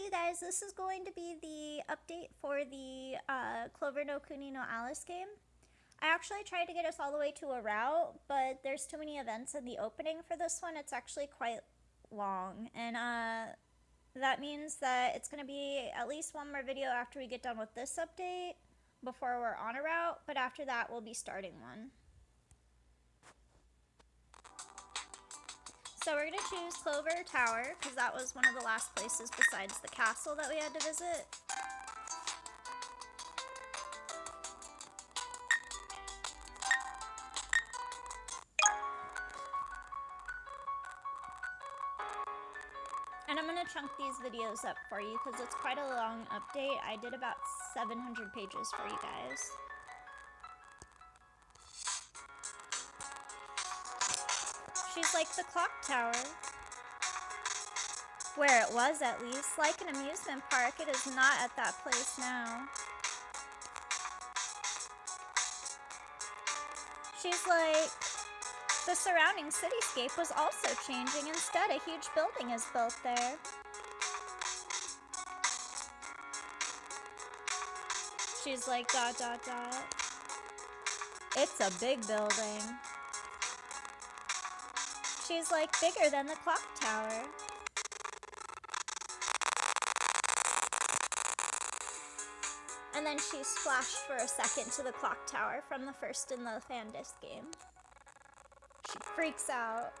you guys, this is going to be the update for the Clover no Kuni no Alice game. I actually tried to get us all the way to a route, but there's too many events in the opening for this one. It's actually quite long, and that means that it's going to be at least one more video after we get done with this update before we're on a route, but after that we'll be starting one. So we're going to choose Clover Tower, because that was one of the last places besides the castle that we had to visit. And I'm going to chunk these videos up for you, because it's quite a long update. I did about 700 pages for you guys. She's like the clock tower. Where it was, at least. Like an amusement park, it is not at that place now. She's like, the surrounding cityscape was also changing. Instead, a huge building is built there. She's like, ... It's a big building. She's like, bigger than the clock tower. And then she's flashed for a second to the clock tower from the first in the fandisc game. She freaks out.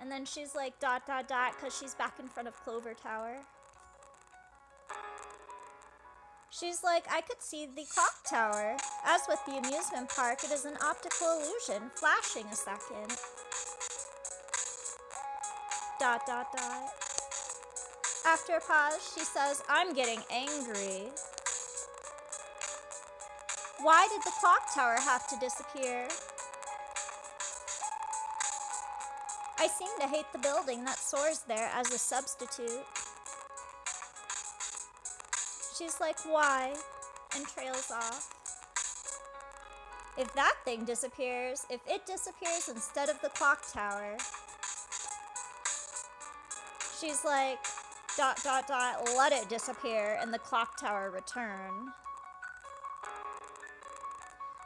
And then she's like, ... because she's back in front of Clover Tower. She's like, I could see the clock tower. As with the amusement park, it is an optical illusion, flashing a second. ... After a pause, she says, I'm getting angry. Why did the clock tower have to disappear? I seem to hate the building that soars there as a substitute. She's like, why? And trails off. If that thing disappears, if it disappears instead of the clock tower, she's like, ... let it disappear and the clock tower return.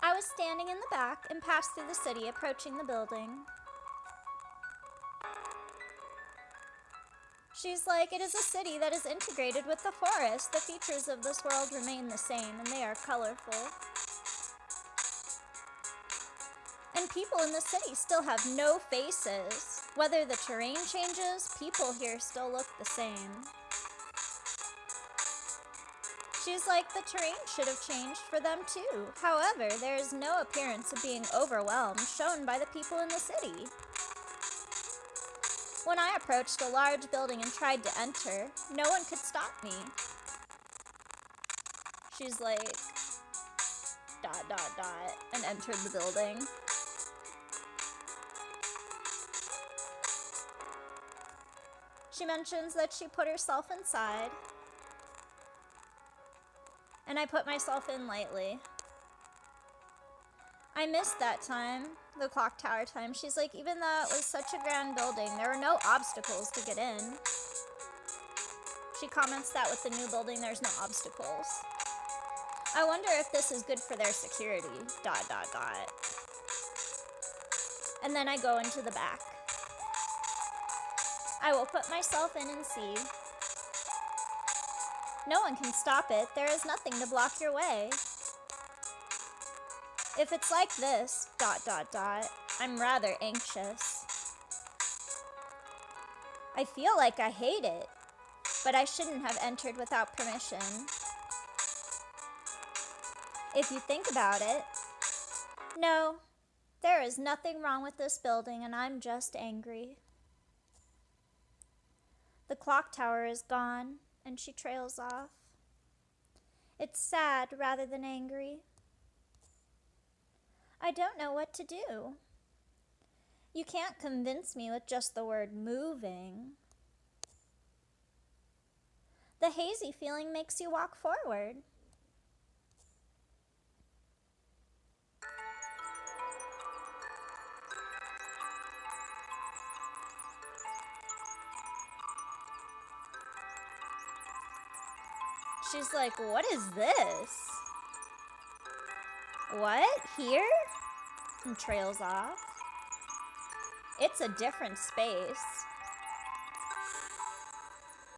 I was standing in the back and passed through the city, approaching the building. She's like, it is a city that is integrated with the forest. The features of this world remain the same, and they are colorful. And people in the city still have no faces. Whether the terrain changes, people here still look the same. She's like, the terrain should have changed for them too. However, there is no appearance of being overwhelmed shown by the people in the city. When I approached a large building and tried to enter, no one could stop me. She's like, ... and entered the building. She mentions that she put herself inside. And I put myself in lightly. I missed that time, the clock tower time. She's like, even though it was such a grand building, there were no obstacles to get in. She comments that with the new building, there's no obstacles. I wonder if this is good for their security, ... And then I go into the back. I will put myself in and see. No one can stop it. There is nothing to block your way. If it's like this, ... I'm rather anxious. I feel like I hate it, but I shouldn't have entered without permission. If you think about it, no, there is nothing wrong with this building and I'm just angry. The clock tower is gone, and she trails off. It's sad rather than angry. I don't know what to do. You can't convince me with just the word moving. The hazy feeling makes you walk forward. She's like, what is this? What? Here? And trails off. It's a different space.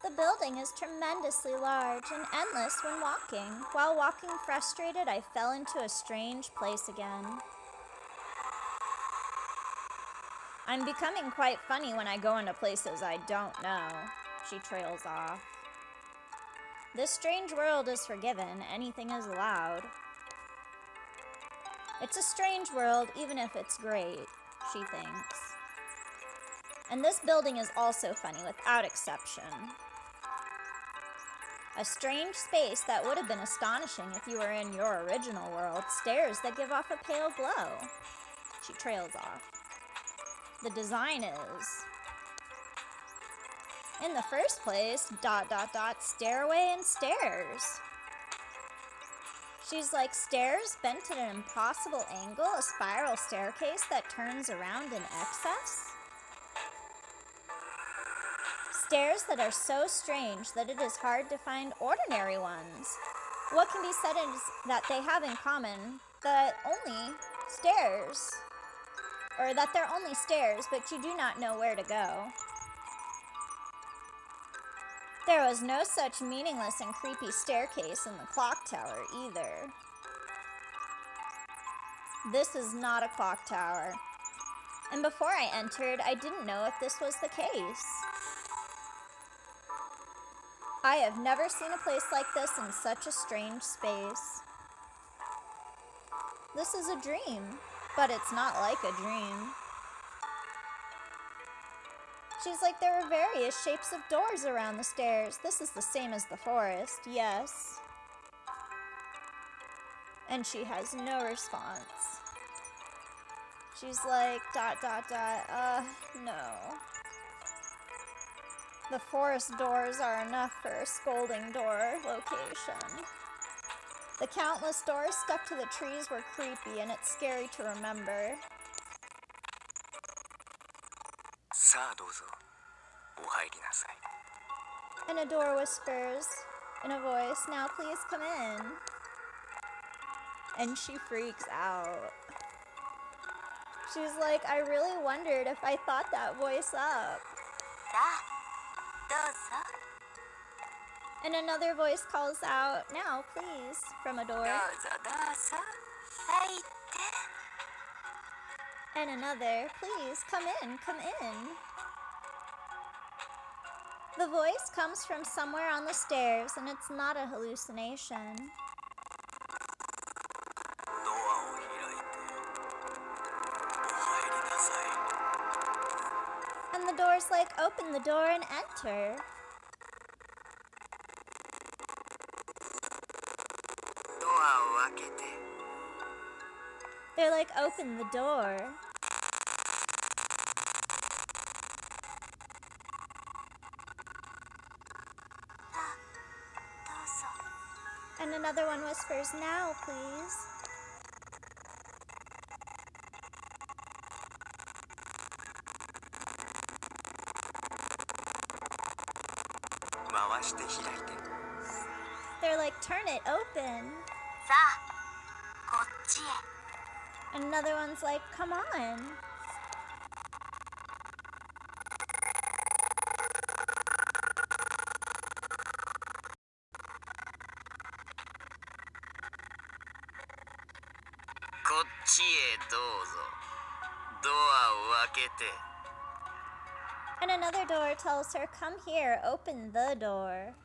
The building is tremendously large and endless when walking. While walking frustrated, I fell into a strange place again. I'm becoming quite funny when I go into places I don't know. She trails off. This strange world is forgiven. Anything is allowed. It's a strange world, even if it's great, she thinks. And this building is also funny, without exception. A strange space that would have been astonishing if you were in your original world. Stairs that give off a pale glow. She trails off. The design is... in the first place, ... stairway and stairs. She's like, stairs bent at an impossible angle, a spiral staircase that turns around in excess? Stairs that are so strange that it is hard to find ordinary ones. What can be said is that they have in common that only stairs, or that they're only stairs, but you do not know where to go. There was no such meaningless and creepy staircase in the clock tower either. This is not a clock tower. And before I entered, I didn't know if this was the case. I have never seen a place like this in such a strange space. This is a dream, but it's not like a dream. She's like, there are various shapes of doors around the stairs. This is the same as the forest, yes. And she has no response. She's like, ... no. The forest doors are enough for a scolding door location. The countless doors stuck to the trees were creepy, and it's scary to remember. And a door whispers in a voice, now please come in. And she freaks out. She's like, I really wondered if I thought that voice up. And another voice calls out, now please, from a door. And another, please, come in, come in. The voice comes from somewhere on the stairs, and it's not a hallucination. And the door's like, open the door and enter. They're like, open the door. And another one whispers, now, please. They're like, turn it open. And another one's like, come on. And another door tells her, come here, open the door.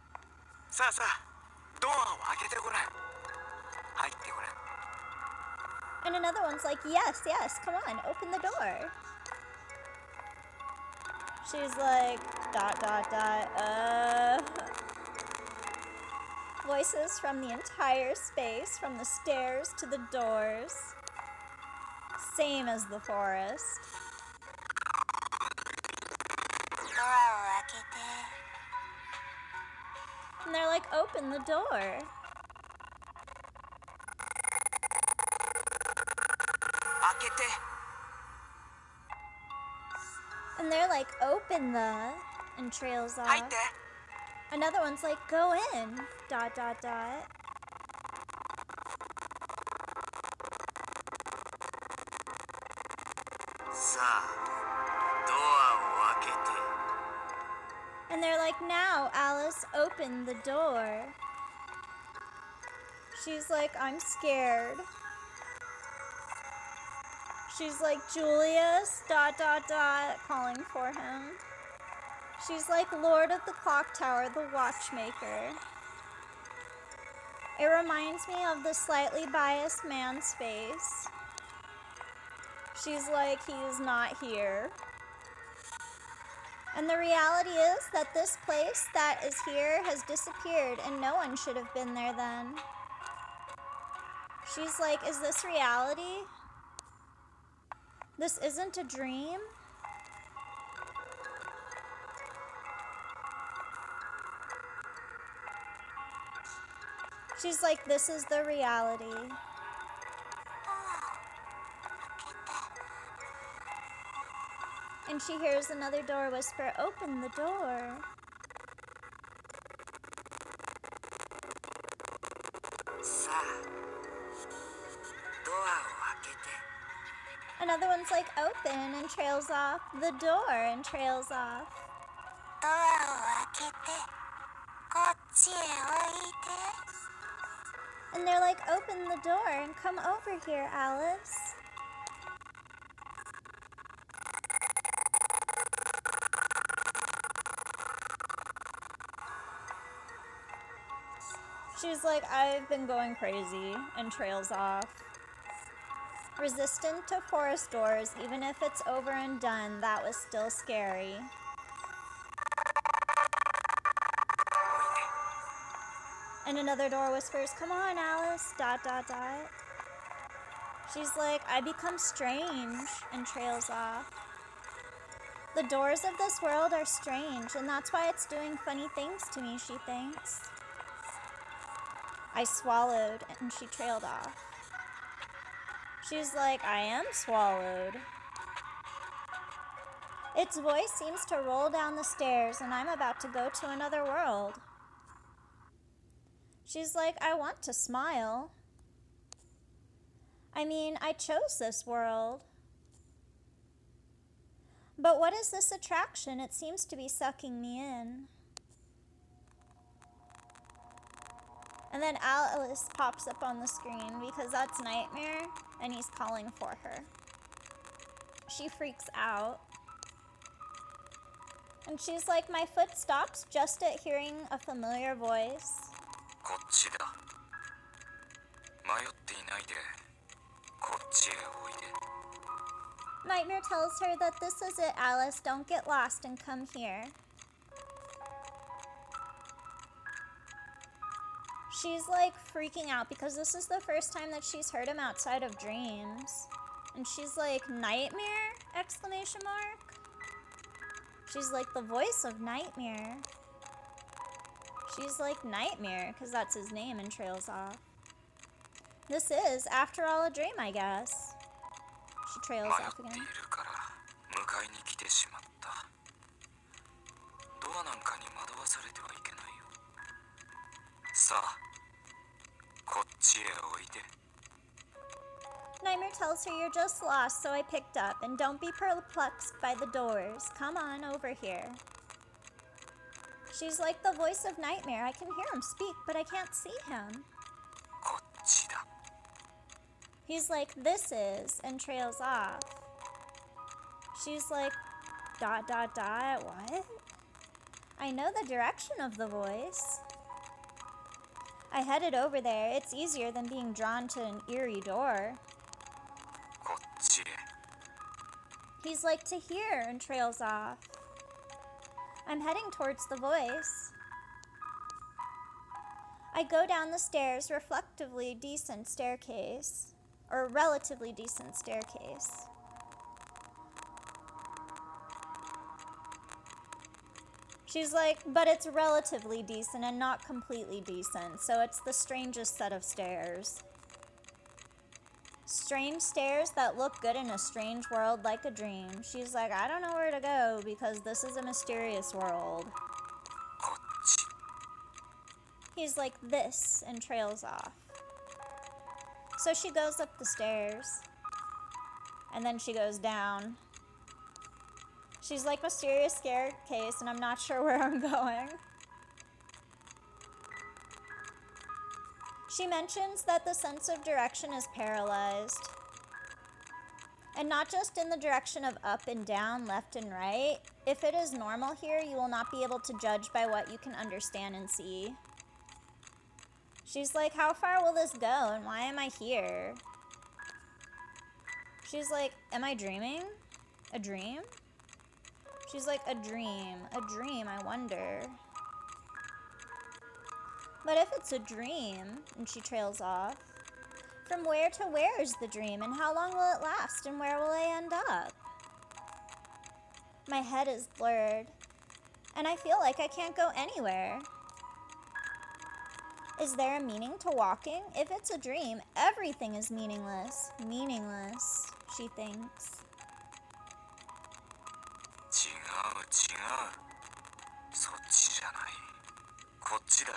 And another one's like, yes, yes, come on, open the door. She's like, ... Voices from the entire space, from the stairs to the doors. Same as the forest. And they're like, open the door. And they're like, open the... and trails off. Another one's like, go in, dot, dot, dot. And they're like, now, Alice, open the door. She's like, I'm scared. She's like, Julius, dot, dot, dot, calling for him. She's like, Lord of the Clock Tower, the watchmaker. It reminds me of the slightly biased man's face. She's like, he's not here. And the reality is that this place that is here has disappeared and no one should have been there then. She's like, is this reality? This isn't a dream? She's like, this is the reality. And she hears another door whisper, open the door. Another one's like, open, and trails off. The door, and trails off. And they're like, open the door and come over here, Alice. She's like, I've been going crazy, and trails off. Resistant to forest doors, even if it's over and done, that was still scary. And another door whispers, come on, Alice, dot, dot, dot. She's like, I become strange, and trails off. The doors of this world are strange, and that's why it's doing funny things to me, she thinks. I swallowed, and she trailed off. She's like, I am swallowed. Its voice seems to roll down the stairs, and I'm about to go to another world. She's like, I want to smile. I mean, I chose this world. But what is this attraction? It seems to be sucking me in. And then Alice pops up on the screen because that's Nightmare, and he's calling for her. She freaks out. And she's like, my foot stops just at hearing a familiar voice. Nightmare tells her that this is it, Alice. Don't get lost and come here. She's like freaking out because this is the first time that she's heard him outside of dreams. And she's like, Nightmare? Exclamation mark. She's like, the voice of Nightmare. She's like, Nightmare, because that's his name, and trails off. This is, after all, a dream, I guess. She trails off again. Nightmare tells her, you're just lost, so I picked up, and don't be perplexed by the doors. Come on over here. She's like, the voice of Nightmare. I can hear him speak, but I can't see him. He's like, this is, and trails off. She's like, dot, dot, dot, what? I know the direction of the voice. I headed over there. It's easier than being drawn to an eerie door. He's like, to here, and trails off. I'm heading towards the voice. I go down the stairs, reflectively decent staircase. Or relatively decent staircase. She's like, but it's relatively decent and not completely decent, so it's the strangest set of stairs. Strange stairs that look good in a strange world like a dream. She's like, I don't know where to go because this is a mysterious world. He's like, this, and trails off. So she goes up the stairs. And then she goes down. She's like, mysterious staircase, and I'm not sure where I'm going. She mentions that the sense of direction is paralyzed. And not just in the direction of up and down, left and right. If it is normal here, you will not be able to judge by what you can understand and see. She's like, how far will this go, and why am I here? She's like, am I dreaming? A dream? She's like, a dream, I wonder. But if it's a dream, and she trails off, from where to where is the dream, and how long will it last, and where will I end up? My head is blurred, and I feel like I can't go anywhere. Is there a meaning to walking? If it's a dream, everything is meaningless. Meaningless, she thinks. 違う違うそっちじゃないこっちだよ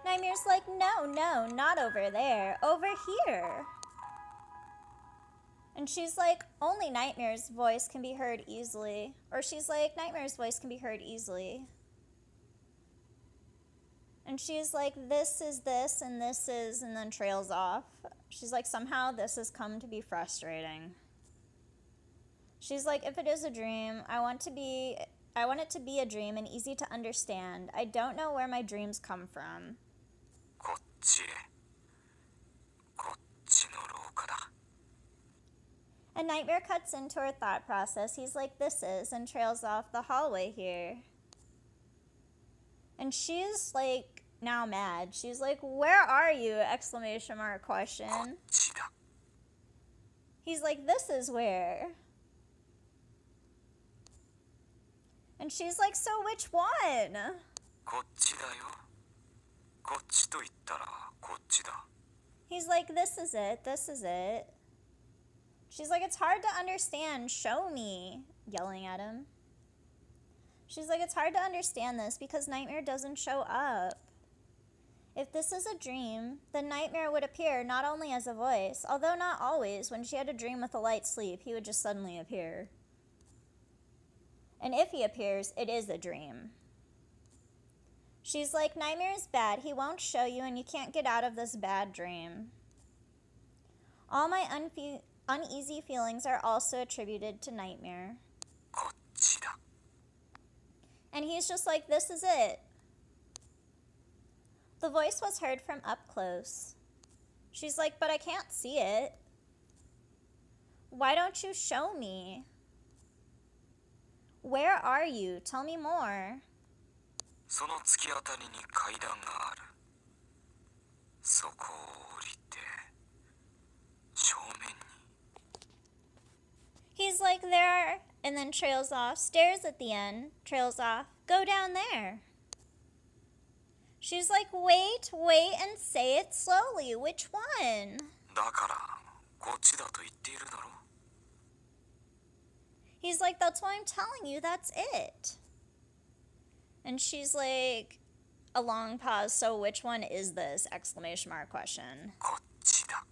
Nightmare's like, no, no, not over there, over here. And she's like, only Nightmare's voice can be heard easily. Or she's like, Nightmare's voice can be heard easily. And she's like, this is this, and this is, and then trails off. She's like, somehow this has come to be frustrating. She's like, if it is a dream, I want it to be a dream and easy to understand. I don't know where my dreams come from. こっちの廊下だ And Nightmare cuts into her thought process. He's like, this is, and trails off the hallway here. And she's like, now mad. She's like, where are you? Exclamation mark question. こっちだ He's like, this is where? And she's like, so which one? こっちだよこっちと言ったらこっちだ He's like, this is it, this is it. She's like, it's hard to understand, show me, yelling at him. She's like, it's hard to understand this because Nightmare doesn't show up. If this is a dream, then Nightmare would appear not only as a voice, although not always. When she had a dream with a light sleep, he would just suddenly appear. And if he appears, it is a dream. She's like, Nightmare is bad. He won't show you, and you can't get out of this bad dream. All my uneasy feelings are also attributed to Nightmare. こっちだ And he's just like, this is it. The voice was heard from up close. She's like, but I can't see it. Why don't you show me? Where are you? Tell me more. その突き当たりに階段があるそこを降りて正面に He's like, there, and then trails off. Stairs at the end, trails off. Go down there. She's like, wait, and say it slowly. Which one? だからこっちだと言っているだろ He's like, that's why I'm telling you, that's it. And she's like, a long pause, so which one is this? Exclamation mark question. こっちだ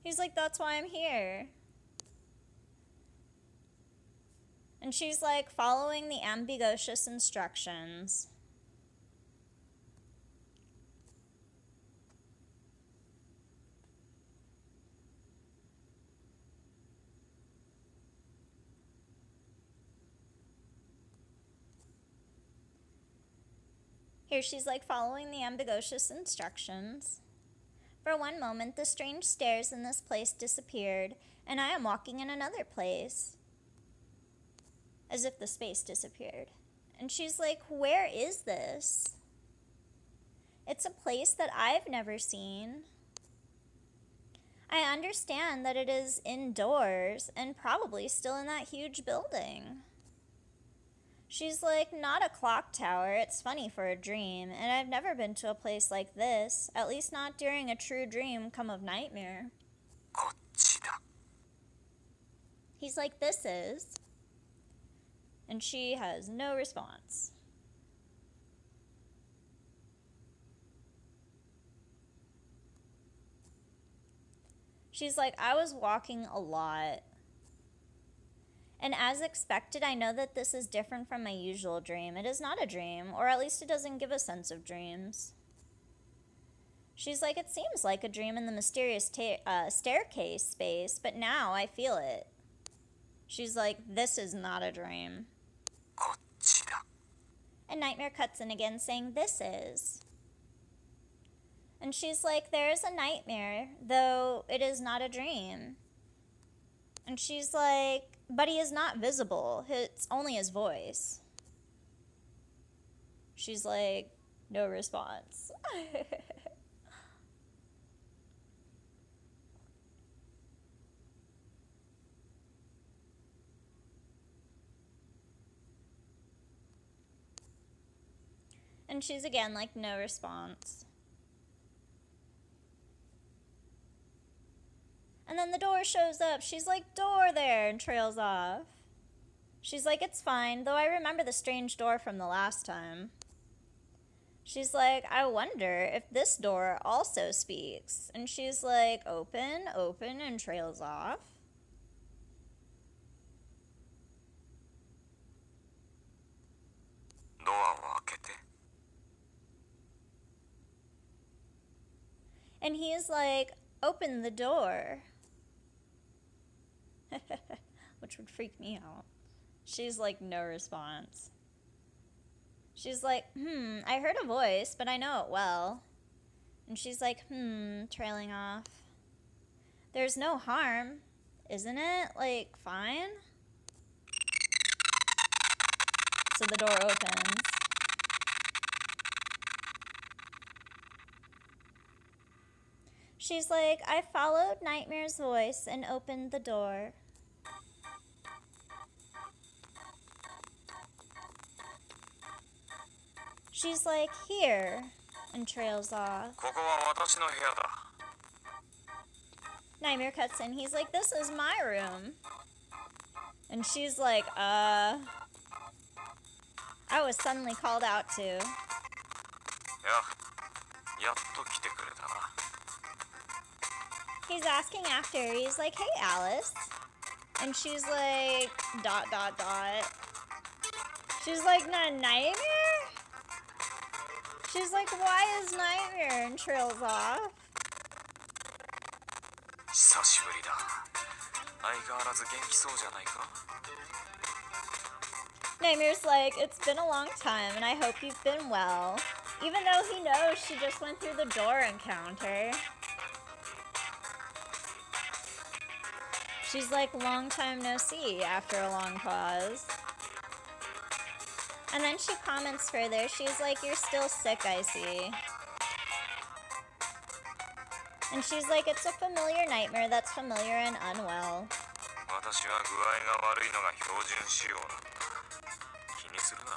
He's like, that's why I'm here. And she's like, following the ambiguous instructions. Here she's like following the ambiguous instructions. For one moment, the strange stairs in this place disappeared, and I am walking in another place. As if the space disappeared. And she's like, where is this? It's a place that I've never seen. I understand that it is indoors and probably still in that huge building. She's like, not a clock tower, it's funny for a dream, and I've never been to a place like this, at least not during a true dream come of nightmare. こっちだ He's like, this is. And she has no response. She's like, I was walking a lot. And as expected, I know that this is different from my usual dream. It is not a dream, or at least it doesn't give a sense of dreams. She's like, it seems like a dream in the mysterious staircase space, but now I feel it. She's like, this is not a dream. こっちだ And Nightmare cuts in again saying, this is. And she's like, there is a nightmare, though it is not a dream. And she's like, but he is not visible. It's only his voice. She's like, no response. And she's again like, no response. And then the door shows up. She's like, door there, and trails off. She's like, it's fine, though I remember the strange door from the last time. She's like, I wonder if this door also speaks. And she's like, open, open, and trails off. Door を開けて And he's like, open the door. Which would freak me out. She's like, no response. She's like, I heard a voice, but I know it well. And she's like, trailing off. There's no harm, isn't it? Like, fine? So the door opens. She's like, I followed Nightmare's voice and opened the door. She's like, here, and trails off. ここは私の部屋だ Nightmare cuts in. He's like, this is my room. And she's like, I was suddenly called out to. やっと来てくれたな He's asking after her. He's like, hey, Alice. And she's like, ... She's like, not Nightmare? She's like, why is Nightmare? And trails off. 久しぶりだ相変わらず元気そうじゃないか Nightmare's like, it's been a long time and I hope you've been well. Even though he knows she just went through the door encounter. She's like, long time no see, after a long pause. And then she comments further. She's like, you're still sick, I see. And she's like, it's a familiar nightmare that's familiar and unwell. 私は具合が悪いのが標準仕様なんだ気にするな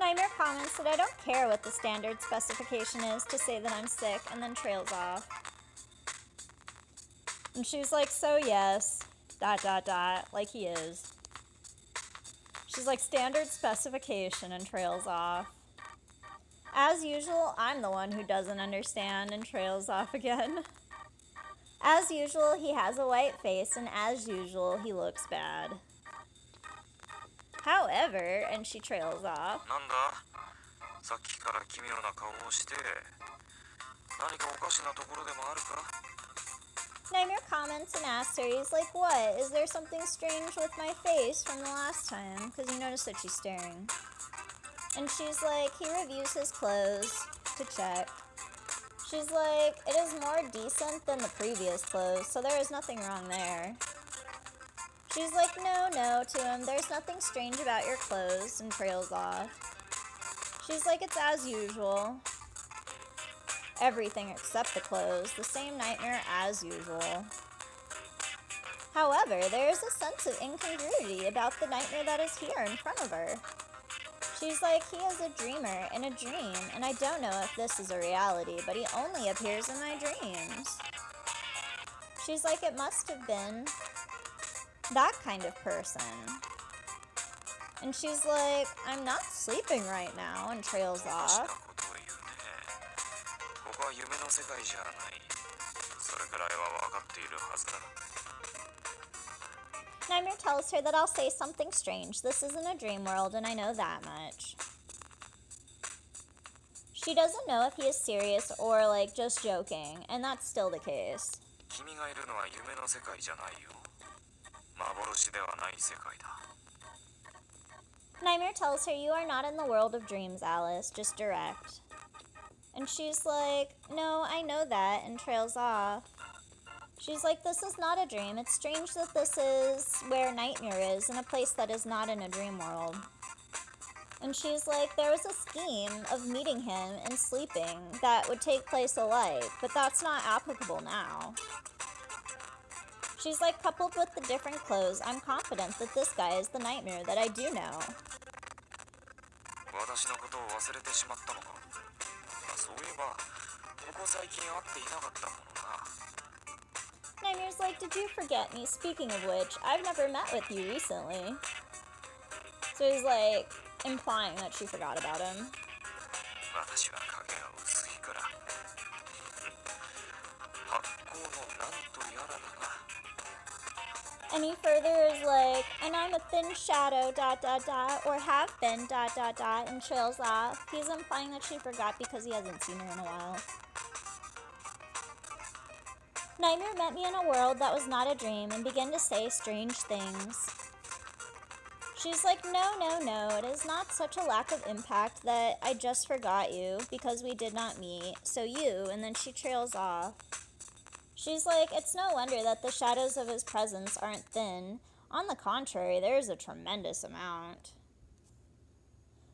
Nightmare comments that I don't care what the standard specification is to say that I'm sick, and then trails off. And she's like, so yes, ... like he is. She's like, standard specification, and trails off. As usual, I'm the one who doesn't understand, and trails off again. As usual, he has a white face, and as usual, he looks bad. However, and she trails off. なんださっきから奇妙な顔をして何かおかしなところでもあるか Nightmare comments and asks her, he's like, what? Is there something strange with my face from the last time? Because you notice that she's staring. And she's like, he reviews his clothes to check. She's like, it is more decent than the previous clothes, so there is nothing wrong there. She's like, no, to him, there's nothing strange about your clothes, and trails off. She's like, it's as usual. Everything except the clothes, the same nightmare as usual. However, there is a sense of incongruity about the nightmare that is here in front of her. She's like, he is a dreamer in a dream, and I don't know if this is a reality, but he only appears in my dreams. She's like, it must have been that kind of person. And she's like, I'm not sleeping right now, and trails おかしな off. ことを言うねここは夢の世界じゃないっているはずだ。 Nightmare tells her that I'll say something strange. This isn't a dream world, and I know that much. She doesn't know if he is serious or, like, just joking, and that's still the case. 君がいるのは夢の世界じゃないよ。幻ではない世界だ。 Nightmare tells her, you are not in the world of dreams, Alice, just direct. And she's like, no, I know that, and trails off. She's like, this is not a dream. It's strange that this is where Nightmare is, in a place that is not in a dream world. And she's like, there was a scheme of meeting him and sleeping that would take place alike, but that's not applicable now. She's like, coupled with the different clothes, I'm confident that this guy is the Nightmare that I do know. 私のことを忘れてしまったのか。そういえば、ここ最近会っていなかったものな。 Nightmare's like, did you forget me? Speaking of which, I've never met with you recently. So he's like, implying that she forgot about him. 私は影が薄いから。発光のなんとやらだな。 And he further is like, and I'm a thin shadow, ... or have been, ... and trails off. He's implying that she forgot because he hasn't seen her in a while. Nightmare met me in a world that was not a dream and began to say strange things. She's like, no, it is not such a lack of impact that I just forgot you because we did not meet, so you, and then she trails off. She's like, it's no wonder that the shadows of his presence aren't thin. On the contrary, there's a tremendous amount.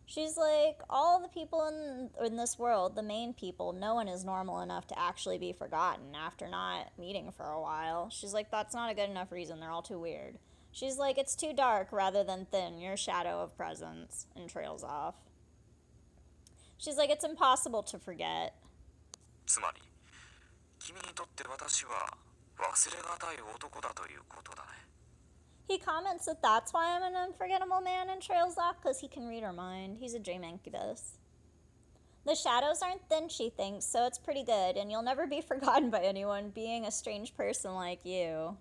She's like, all the people in this world, the main people, no one is normal enough to actually be forgotten after not meeting for a while. She's like, that's not a good enough reason, they're all too weird. She's like, it's too dark rather than thin, your shadow of presence, and trails off. She's like, it's impossible to forget. つまり、君にとって私は忘れがたい男だということだね。 He comments that that's why I'm an unforgettable man and trails off because he can read her mind. He's a dream incubus. The shadows aren't thin, she thinks, so it's pretty good, and you'll never be forgotten by anyone being a strange person like you.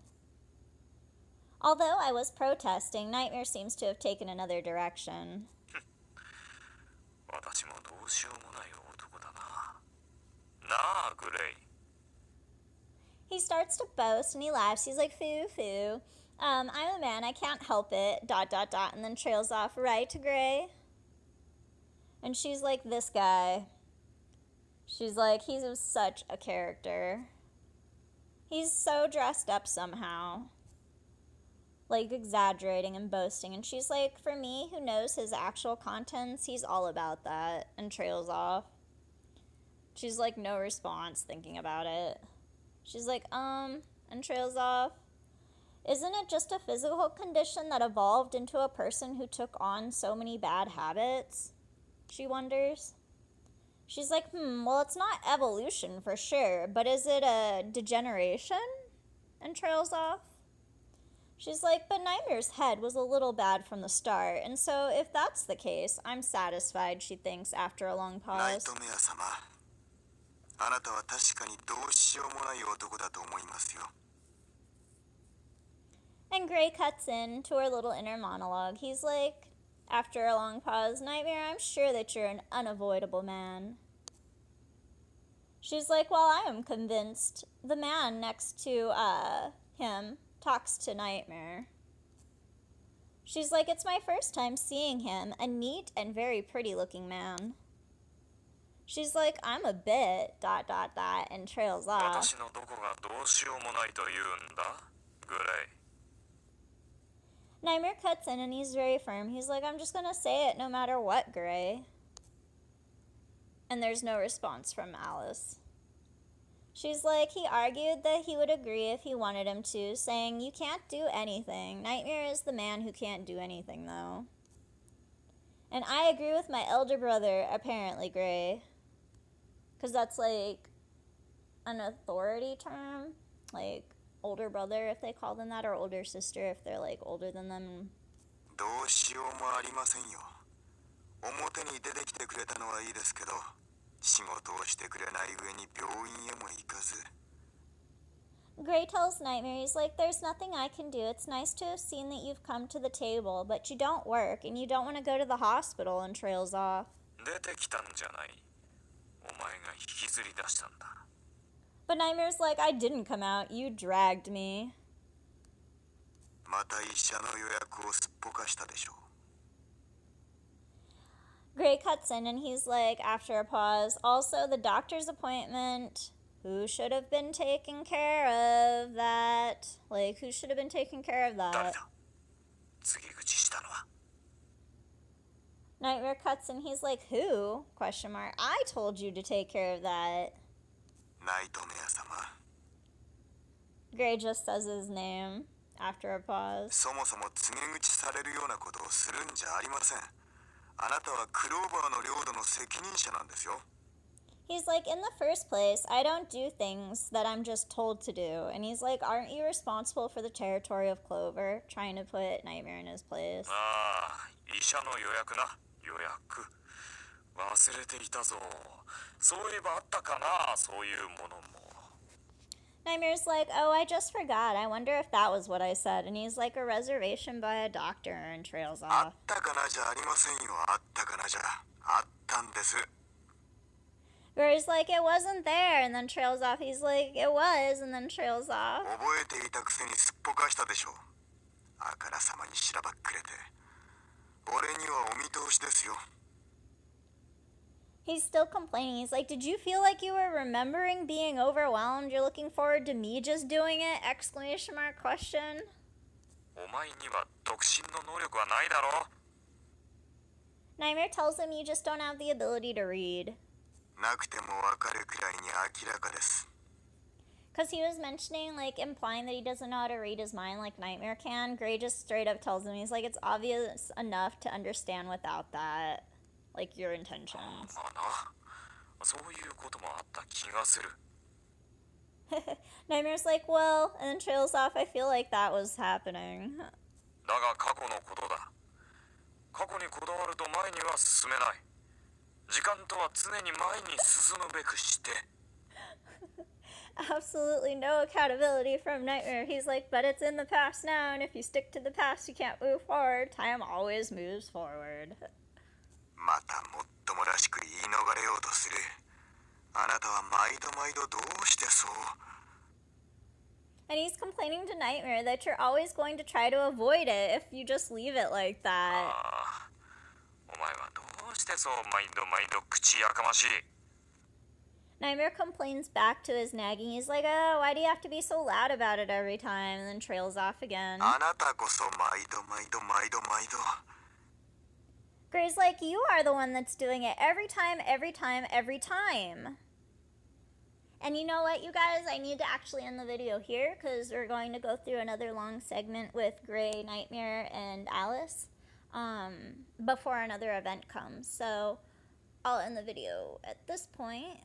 Although I was protesting, Nightmare seems to have taken another direction. 私もどうしようもない男だな。なあ、グレイ。 He starts to boast and he laughs. He's like, foo. I'm a man, I can't help it, ... and then trails off, right, Gray? And she's like, this guy. She's like, he's such a character. He's so dressed up somehow. Like, exaggerating and boasting. And she's like, for me, who knows his actual contents, he's all about that. And trails off. She's like, no response, thinking about it. She's like, and trails off. Isn't it just a physical condition that evolved into a person who took on so many bad habits? She wonders. She's like, well, it's not evolution for sure, but is it a degeneration? And trails off. She's like, but Nightmare's head was a little bad from the start, and so if that's the case, I'm satisfied, she thinks after a long pause. あなたは確かにどうしようもない男だと思いますよ。 And Gray cuts in to her little inner monologue. He's like, after a long pause, Nightmare, I'm sure that you're an unavoidable man. She's like, well, I am convinced. The man next to him talks to Nightmare. She's like, it's my first time seeing him, a neat and very pretty looking man. She's like, I'm a bit, ... and trails off. 私のどこがどうしようもないと言うんだ、グレイ。 Nightmare cuts in and he's very firm. He's like, I'm just gonna say it no matter what, Gray. And there's no response from Alice. She's like, he argued that he would agree if he wanted him to, saying, you can't do anything. Nightmare is the man who can't do anything, though. And I agree with my elder brother, apparently, Gray. Because that's like an authority term. Like, older brother, if they call them that, or older sister, if they're like older than them. どうしようもありませんよ。表に出てきてくれたのはいいですけど、仕事をしてくれない上に病院へも行かず。Gray tells Nightmare, he's like, there's nothing I can do. It's nice to have seen that you've come to the table, but you don't work and you don't want to go to the hospital, and trails off. 出てきたんじゃない。お前が引きずり出したんだ。But Nightmare's like, I didn't come out. You dragged me. また医者の予約をすっぽかしたでしょ。Gray cuts in and he's like, after a pause, also the doctor's appointment. Who should have been taking care of that? Like, who should have been taking care of 誰 that? だ。告げ口したのは。Nightmare cuts in, he's like, who? Question mark. I told you to take care of that. ナイトメア様。Gray just says his name after a pause. そもそも告げ口されるようなことをするんじゃありません。あなたはクローバーの領土の責任者なんですよ。He's like, in the first place, I don't do things that I'm just told to do. And he's like, aren't you responsible for the territory of Clover? Trying to put Nightmare in his place. ああ、医者の予約な。予約。忘れていたぞ。そういえばあったかな、そういうものも。Nightmare's like, oh, I just forgot. I wonder if that was what I said. And he's like, a reservation by a doctor, and trails あ off. ったかなじゃありませんよ。あったかなじゃ。あったんです。Gray's like, it wasn't there, and then trails off. He's like, it was, and then trails off. 覚えていたくせにすっぽかしたでしょ。あからさまにしらばっくれて。俺にはお見通しですよ。He's still complaining. He's like, did you feel like you were remembering being overwhelmed? You're looking forward to me just doing it? Exclamation mark question. お前には独身の能力はないだろ。 Nightmare tells him you just don't have the ability to read. なくてもわかるくらいに明らかです。 Because he was mentioning, like, implying that he doesn't know how to read his mind like Nightmare can. Gray just straight up tells him, he's like, it's obvious enough to understand without that. Like, your intentions. まあな。そういうこともあった気がする。Nightmare's like, well, and then trails off, I feel like that was happening. だが過去のことだ。過去にこだわると前には進めない。時間とは常に前に進むべくして。Absolutely no accountability from Nightmare. He's like, but it's in the past now, and if you stick to the past, you can't move forward. Time always moves forward. またもっともらしく言い逃れようとする。あなたは毎度毎度どうしてそう。 And he's complaining to Nightmare that you're always going to try to avoid it if you just leave it like that. ああ、お前はどうしてそう毎度毎度口やかましい。 Nightmare complains back to his nagging. He's like, oh, why do you have to be so loud about it every time? And then trails off again. あなたこそ毎度毎度毎度毎度。 Gray's like, you are the one that's doing it every time, every time, every time. And you know what, you guys? I need to actually end the video here because we're going to go through another long segment with Gray, Nightmare, and Alice before another event comes. So I'll end the video at this point.